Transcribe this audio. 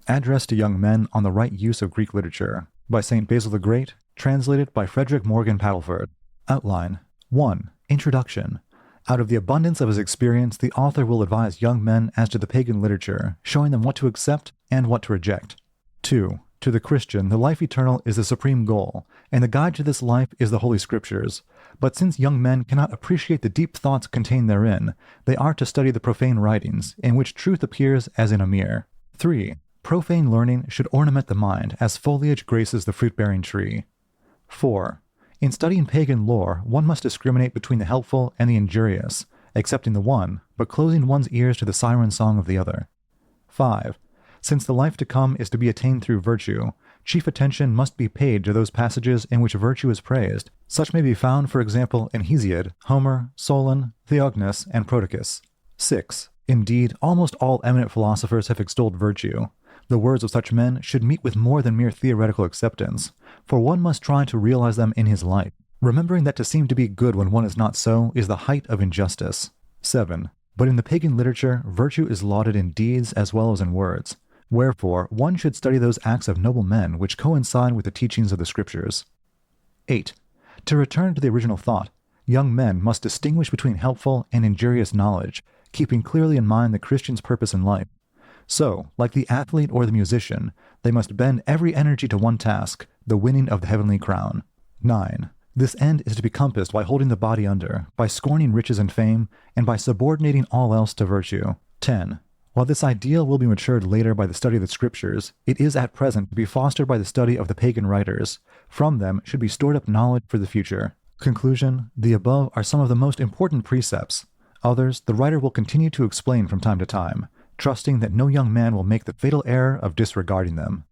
Address to Young Men on the Right Use of Greek Literature by St. Basil the Great, translated by Frederick Morgan Padelford. Outline. 1. Introduction. Out of the abundance of his experience, the author will advise young men as to the pagan literature, showing them what to accept and what to reject. 2. To the Christian, the life eternal is the supreme goal, and the guide to this life is the Holy Scriptures. But since young men cannot appreciate the deep thoughts contained therein, they are to study the profane writings, in which truth appears as in a mirror. 3. Profane learning should ornament the mind, as foliage graces the fruit-bearing tree. 4. In studying pagan lore, one must discriminate between the helpful and the injurious, accepting the one, but closing one's ears to the siren song of the other. 5. Since the life to come is to be attained through virtue, chief attention must be paid to those passages in which virtue is praised. Such may be found, for example, in Hesiod, Homer, Solon, Theognis, and Prodicus. 6. Indeed, almost all eminent philosophers have extolled virtue. The words of such men should meet with more than mere theoretical acceptance, for one must try to realize them in his life, remembering that to seem to be good when one is not so is the height of injustice. 7. But in the pagan literature, virtue is lauded in deeds as well as in words. Wherefore, one should study those acts of noble men which coincide with the teachings of the Scriptures. 8. To return to the original thought, young men must distinguish between helpful and injurious knowledge, keeping clearly in mind the Christian's purpose in life. So, like the athlete or the musician, they must bend every energy to one task, the winning of the heavenly crown. 9. This end is to be compassed by holding the body under, by scorning riches and fame, and by subordinating all else to virtue. 10. While this ideal will be matured later by the study of the Scriptures, it is at present to be fostered by the study of the pagan writers. From them should be stored up knowledge for the future. Conclusion. The above are some of the most important precepts. Others, the writer will continue to explain from time to time, trusting that no young man will make the fatal error of disregarding them.